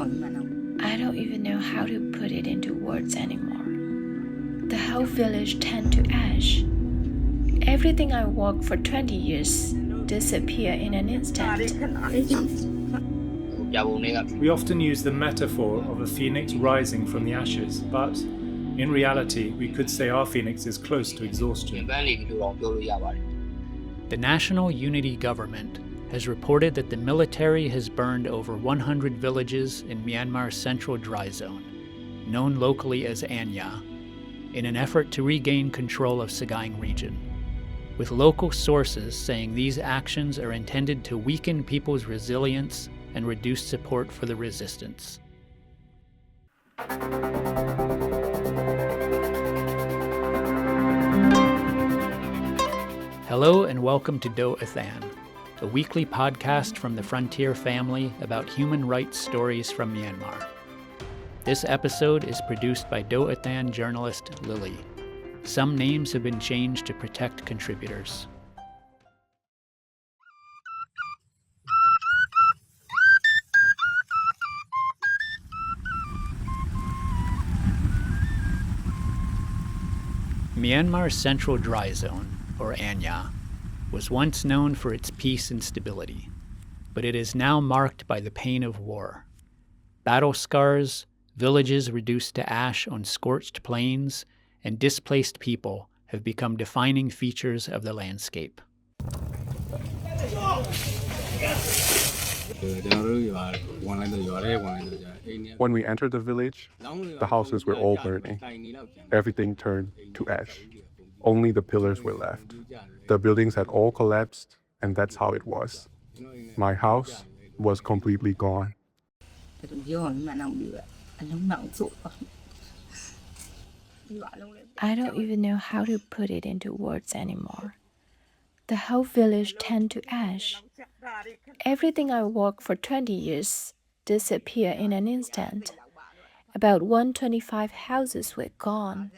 I don't even know how to put it into words anymore. The whole village turned to ash. Everything I worked for 20 years disappeared in an instant. We often use the metaphor of a phoenix rising from the ashes, but in reality, we could say our phoenix is close to exhaustion. The National Unity Government has reported that the military has burned over 100 villages in Myanmar's central dry zone, known locally as Anyar, in an effort to regain control of Sagaing Region, with local sources saying these actions are intended to weaken people's resilience and reduce support for the resistance. Hello and welcome to Athan, a weekly podcast from the Frontier family about human rights stories from Myanmar. This episode is produced by Athan journalist Lily. Some names have been changed to protect contributors. Myanmar's central dry zone, or Anyar, was once known for its peace and stability, but it is now marked by the pain of war. Battle scars, villages reduced to ash on scorched plains, and displaced people have become defining features of the landscape. When we entered the village, the houses were all burning. Everything turned to ash. Only the pillars were left. The buildings had all collapsed, and that's how it was. My house was completely gone. I don't even know how to put it into words anymore. The whole village turned to ash. Everything I worked for 20 years disappeared in an instant. About 125 houses were gone,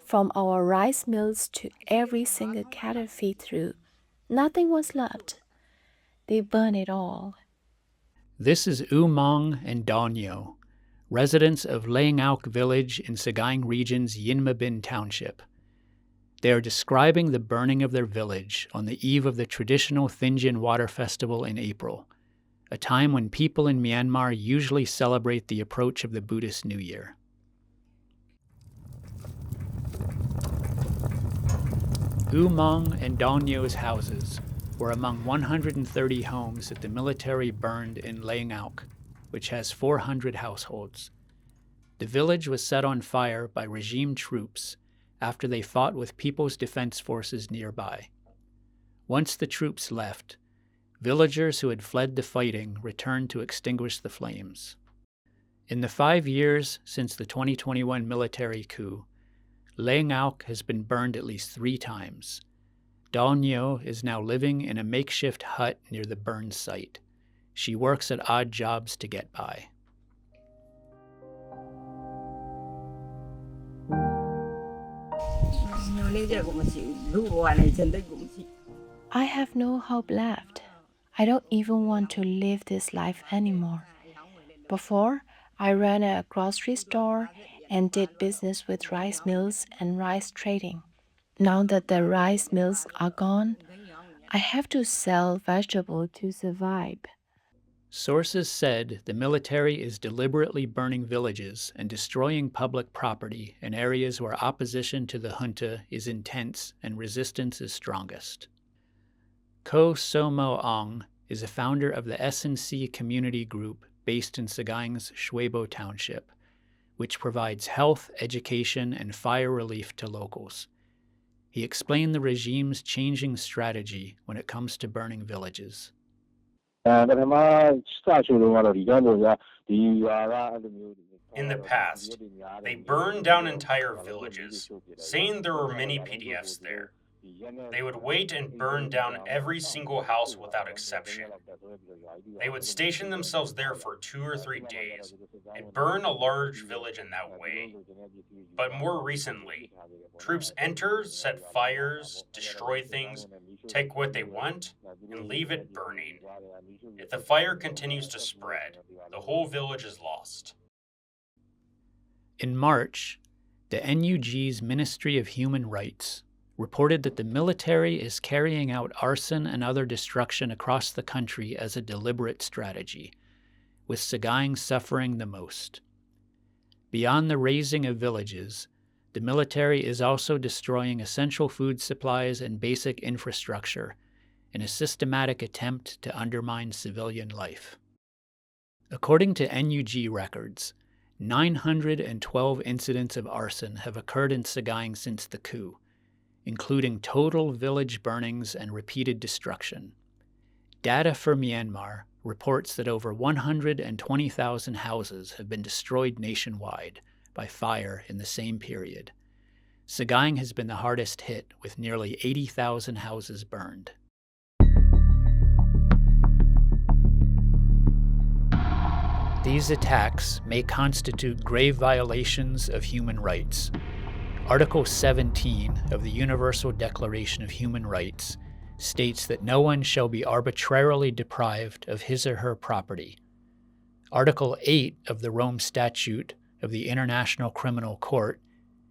from our rice mills to every single cattle feed through. Nothing was left. They burned it all. This is U Mong and Donyo, residents of Laingauk village in Sagaing Region's Yinmabin township. They are describing the burning of their village on the eve of the traditional Thinjin Water Festival in April, a time when people in Myanmar usually celebrate the approach of the Buddhist New Year. U Mong and Donyo's houses were among 130 homes that the military burned in Laingauk, which has 400 households. The village was set on fire by regime troops after they fought with People's Defense Forces nearby. Once the troops left, villagers who had fled the fighting returned to extinguish the flames. In the 5 years since the 2021 military coup, Laingauk has been burned at least 3 times. Donyo is now living in a makeshift hut near the burned site. She works at odd jobs to get by. I have no hope left. I don't even want to live this life anymore. Before, I ran a grocery store and did business with rice mills and rice trading. Now that the rice mills are gone, I have to sell vegetables to survive. Sources said the military is deliberately burning villages and destroying public property in areas where opposition to the junta is intense and resistance is strongest. Ko Somo Ong is a founder of the S&C community group based in Sagaing's Shwebo township, which provides health, education, and fire relief to locals. He explained the regime's changing strategy when it comes to burning villages. In the past, they burned down entire villages, saying there were many PDFs there. They would wait and burn down every single house without exception. They would station themselves there for 2 or 3 days and burn a large village in that way. But more recently, troops enter, set fires, destroy things, take what they want, and leave it burning. If the fire continues to spread, the whole village is lost. In March, the NUG's Ministry of Human Rights reported that the military is carrying out arson and other destruction across the country as a deliberate strategy, with Sagaing suffering the most. Beyond the razing of villages, the military is also destroying essential food supplies and basic infrastructure in a systematic attempt to undermine civilian life. According to NUG records, 912 incidents of arson have occurred in Sagaing since the coup, including total village burnings and repeated destruction. Data for Myanmar reports that over 120,000 houses have been destroyed nationwide by fire in the same period. Sagaing has been the hardest hit, with nearly 80,000 houses burned. These attacks may constitute grave violations of human rights. Article 17 of the Universal Declaration of Human Rights states that no one shall be arbitrarily deprived of his or her property. Article 8 of the Rome Statute of the International Criminal Court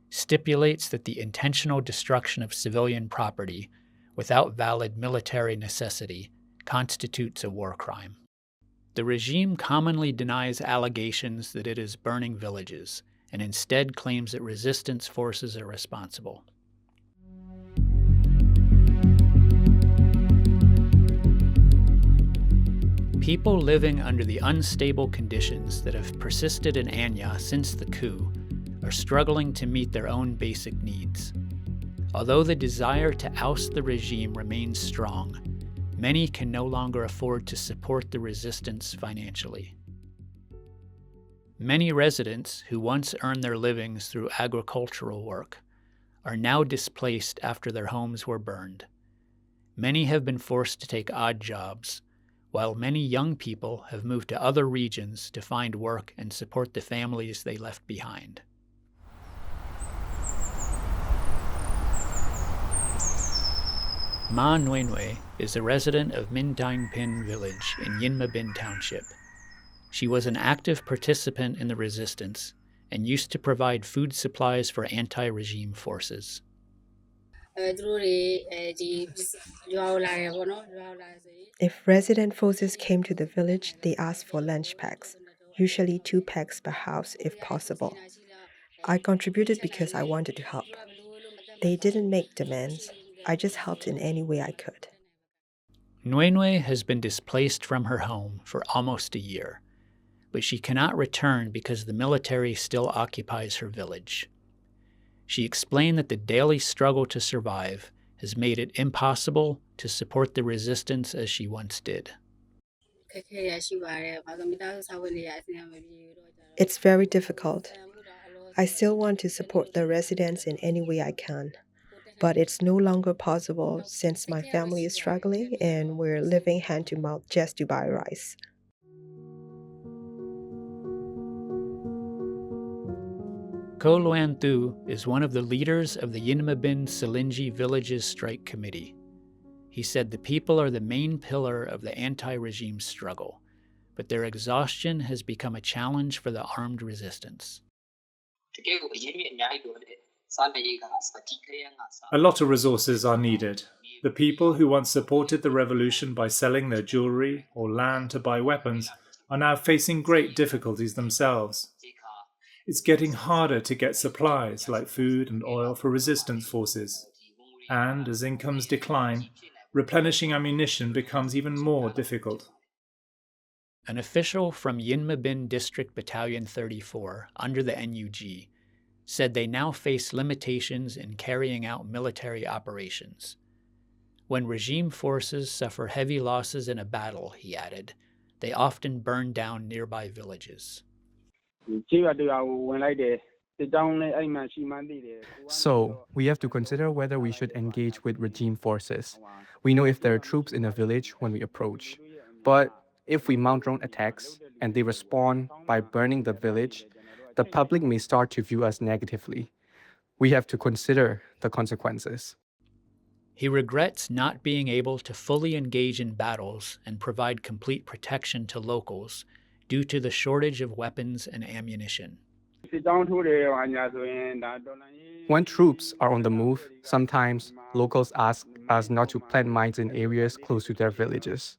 stipulates that the intentional destruction of civilian property without valid military necessity constitutes a war crime. The regime commonly denies allegations that it is burning villages and instead claims that resistance forces are responsible. People living under the unstable conditions that have persisted in Anyar since the coup are struggling to meet their own basic needs. Although the desire to oust the regime remains strong, many can no longer afford to support the resistance financially. Many residents who once earned their livings through agricultural work are now displaced after their homes were burned. Many have been forced to take odd jobs, while many young people have moved to other regions to find work and support the families they left behind. Ma Nguyenwe is a resident of Min Dang Pin village in Yinma Bin Township. She was an active participant in the resistance and used to provide food supplies for anti-regime forces. If resident forces came to the village, they asked for lunch packs, usually 2 packs per house if possible. I contributed because I wanted to help. They didn't make demands. I just helped in any way I could. Nguyenwe has been displaced from her home for almost a year, but she cannot return because the military still occupies her village. She explained that the daily struggle to survive has made it impossible to support the resistance as she once did. It's very difficult. I still want to support the residents in any way I can, but it's no longer possible since my family is struggling and we're living hand to mouth just to buy rice. Ko Luan Thu is one of the leaders of the Yinma Bin Salingi Villages Strike Committee. He said the people are the main pillar of the anti-regime struggle, but their exhaustion has become a challenge for the armed resistance. A lot of resources are needed. The people who once supported the revolution by selling their jewelry or land to buy weapons are now facing great difficulties themselves. It's getting harder to get supplies like food and oil for resistance forces. And as incomes decline, replenishing ammunition becomes even more difficult. An official from Yinma Bin District Battalion 34 under the NUG said they now face limitations in carrying out military operations. When regime forces suffer heavy losses in a battle, he added, they often burn down nearby villages. So, we have to consider whether we should engage with regime forces. We know if there are troops in a village when we approach. But if we mount drone attacks and they respond by burning the village, the public may start to view us negatively. We have to consider the consequences. He regrets not being able to fully engage in battles and provide complete protection to locals due to the shortage of weapons and ammunition. When troops are on the move, sometimes locals ask us not to plant mines in areas close to their villages.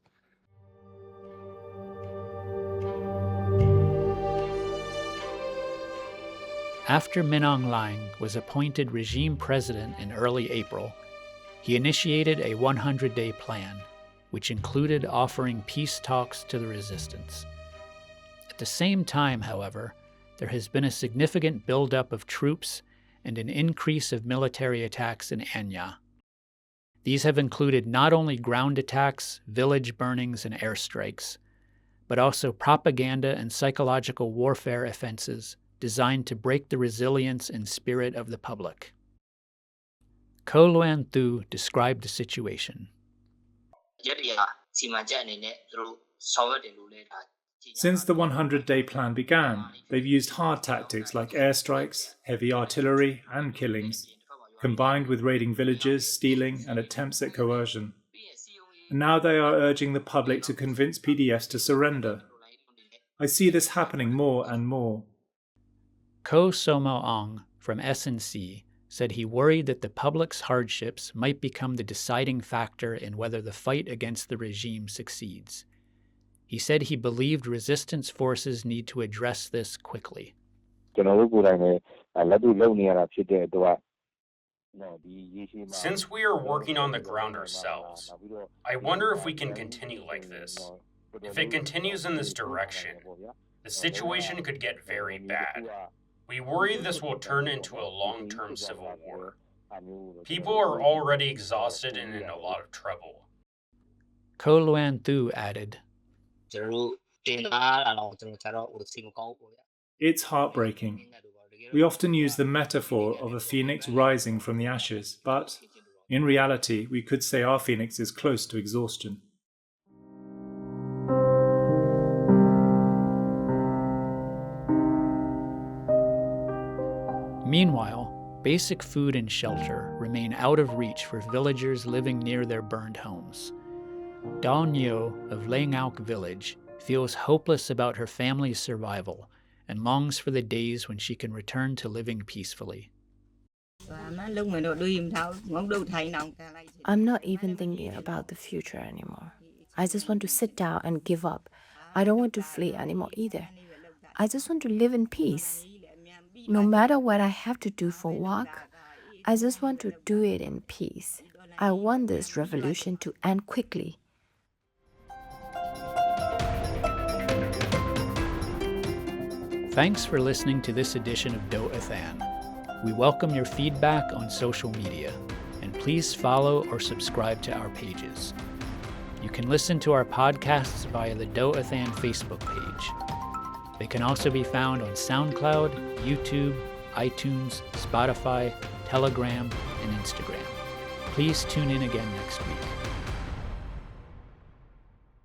After Min Aung Hlaing was appointed regime president in early April, he initiated a 100-day plan, which included offering peace talks to the resistance. At the same time, however, there has been a significant buildup of troops and an increase of military attacks in Anyar. These have included not only ground attacks, village burnings, and airstrikes, but also propaganda and psychological warfare offenses designed to break the resilience and spirit of the public. Ko Luan Thu described the situation. Since the 100-day plan began, they've used hard tactics like airstrikes, heavy artillery, and killings, combined with raiding villages, stealing, and attempts at coercion. And now they are urging the public to convince PDFs to surrender. I see this happening more and more. Ko Somo Ong from SNC said he worried that the public's hardships might become the deciding factor in whether the fight against the regime succeeds. He said he believed resistance forces need to address this quickly. Since we are working on the ground ourselves, I wonder if we can continue like this. If it continues in this direction, the situation could get very bad. We worry this will turn into a long-term civil war. People are already exhausted and in a lot of trouble. Ko Luan Thu added, It's heartbreaking. We often use the metaphor of a phoenix rising from the ashes, but in reality, we could say our phoenix is close to exhaustion. Meanwhile, basic food and shelter remain out of reach for villagers living near their burned homes. Dao Nyo of Laing village feels hopeless about her family's survival and longs for the days when she can return to living peacefully. I'm not even thinking about the future anymore. I just want to sit down and give up. I don't want to flee anymore either. I just want to live in peace. No matter what I have to do for work, I just want to do it in peace. I want this revolution to end quickly. Thanks for listening to this edition of Do Athan. We welcome your feedback on social media, and please follow or subscribe to our pages. You can listen to our podcasts via the Do Athan Facebook page. They can also be found on SoundCloud, YouTube, iTunes, Spotify, Telegram, and Instagram. Please tune in again next week.